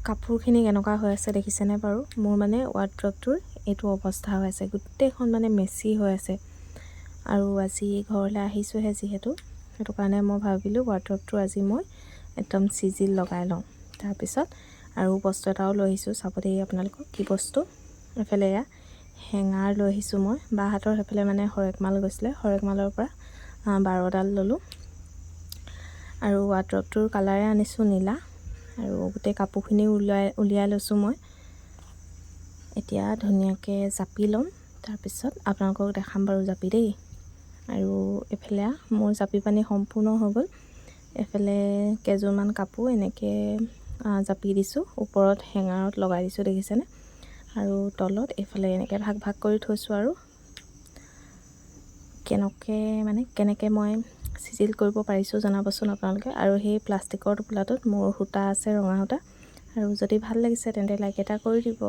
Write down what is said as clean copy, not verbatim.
কাপোৰখিনি কেনেকুৱা হৈ আছে দেখিছেনে বাৰু? মোৰ মানে ৱাৰ্ড্ৰপটোৰ এইটো অৱস্থা হৈ আছে, গোটেইখন মানে মেচি হৈ আছে। আৰু আজি ঘৰলৈ আহিছোঁহে যিহেতু, সেইটো কাৰণে মই ভাবিলোঁ ৱাৰ্ড্ৰপটো আজি মই একদম চিজিল লগাই লওঁ। তাৰপিছত আৰু বস্তু এটাও লৈ আহিছোঁ, চাব দেই আপোনালোকক কি বস্তু। এফালে এয়া হেঙাৰ লৈ আহিছোঁ মই, বাহঁতৰ সেইফালে মানে হৰেকমাল গৈছিলে, হৰেকমালৰ পৰা 12ডাল ল'লোঁ। আৰু ৱাৰ্ড্ৰপটোৰ কালাৰে আনিছোঁ নীলা, আৰু গোটেই কাপোৰখিনি উলিয়াই লৈছোঁ মই। এতিয়া ধুনীয়াকৈ জাপি ল'ম, তাৰপিছত আপোনালোকক দেখাম বাৰু জাপি দেই। আৰু এইফালে মোৰ জাপি পানী সম্পূৰ্ণ হৈ গ'ল। এইফালে কেইযোৰমান কাপোৰ এনেকৈ জাপি দিছোঁ, ওপৰত হেঙাৰত লগাই দিছোঁ দেখিছেনে। আৰু তলত এইফালে এনেকৈ ভাগ ভাগ কৰি থৈছোঁ। আৰু কেনেকৈ মই চিজিল কৰিব পাৰিছোঁ জনাবচোন আপোনালোকে। আৰু সেই প্লাষ্টিকৰ টোপোলাটোত মোৰ সূতা আছে, ৰঙা সূতা। আৰু যদি ভাল লাগিছে তেন্তে লাইক এটা কৰি দিব।